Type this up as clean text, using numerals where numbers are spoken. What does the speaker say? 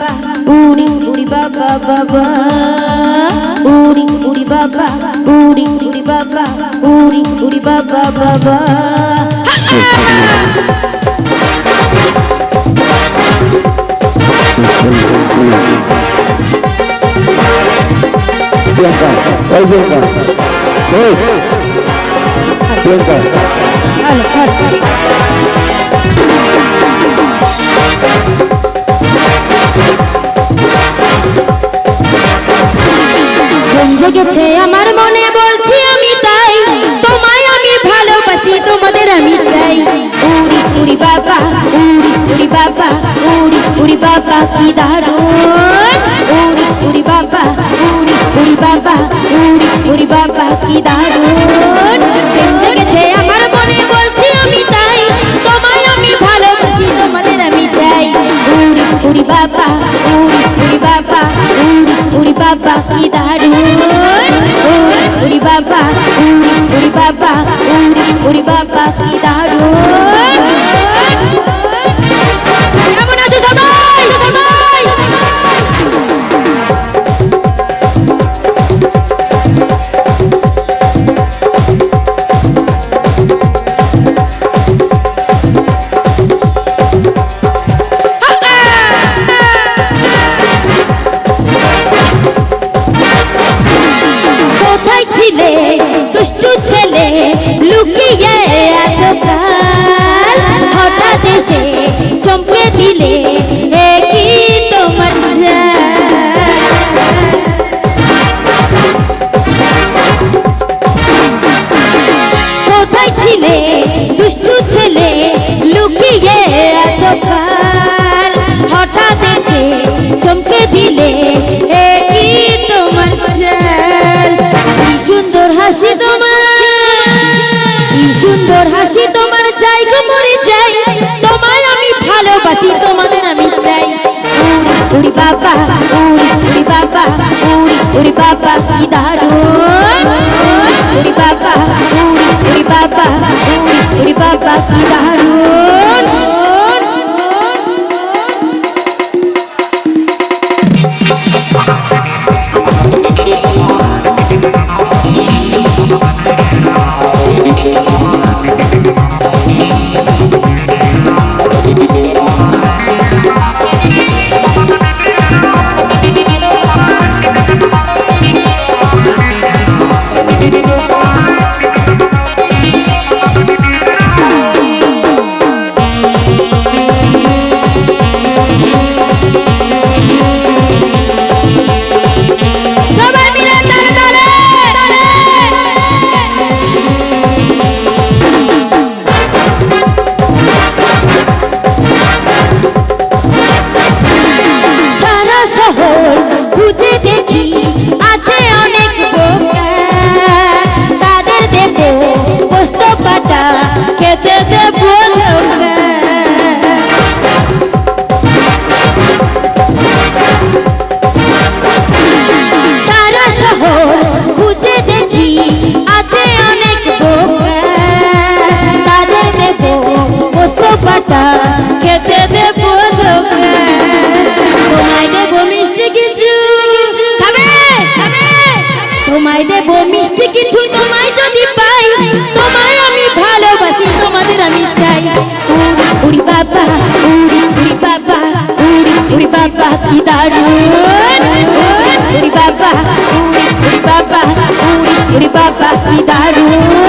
বাবা উড়ি উড়ি বাবা বাবা উড়ি উড়ি বাবা উড়ি উড়ি বাবা উড়ি উড়ি বাবা বাবা Bianca, hey Bianca, hey Bianca. জেগেছে আমার মনে বলছি আমি তাই তোমায় আমি ভালোবাসি তোমাদের আমি চাই উড়ি উড়ি বাবা উড়ি উড়ি বাবা উড়ি উড়ি বাবা কি দারুণ উড়ি উড়ি বাবা উড়ি উড়ি বাবা উড়ি উড়ি বাবা কি দারুণ জেগেছে আমার মনে বলছি আমি তাই তোমায় আমি ভালোবাসি তোমাদের আমি চাই উড়ি উড়ি বাবা উড়ি উড়ি বাবা উড়ি উড়ি বাবা কি দারুণ উড়ি বাবা উড়ি বাবা উড়ি বাবা কি দারুণ কেমন আছো সবাই সবাই কোথায় ছিলে দুষ্টু ছেলে লুকিয়ে এতকাল হঠাৎ এসে চমকে দিলে এ কি তোমার কোথায় ছিলে দুষ্টু ছেলে লুকিয়ে এতকাল হঠাৎ এসে চমকে দিলে এ কি তোমার কি সুন্দর হাসি তোমার কি সুন্দর হাসি তোমার চাই গো মরে যাই তোমায় আমি ভালোবাসি তোমাদের আমি চাই উড়ি উড়ি বাবা উড়ি উড়ি বাবা উড়ি উড়ি বাবা কি দারুণ উড়ি বাবা উড়ি উড়ি বাবা উড়ি উড়ি বাবা কি দারুণ খুঁজে দেখি আছে অনেক বোকা তাদের দেব পোস্ত পাতা খেতে দেব ধোকা সারা শহর খুঁজে দেখি আছে অনেক বোকা তাদের দেব পোস্ত পাতা খেতে দেব ধোকা তোমায় দেব মিষ্টি কিছু তোমায় দেব মিষ্টি কিছু তোমায় যদি পাই তোমায় আমি ভালোবাসি তোমাদের আমি চাই উড়ি উড়ি বাবা উড়ি উড়ি বাবা উড়ি উড়ি বাবা কি দারুণ উড়ি বাবা উড়ি উড়ি বাবা উড়ি উড়ি বাবা কি দারুণ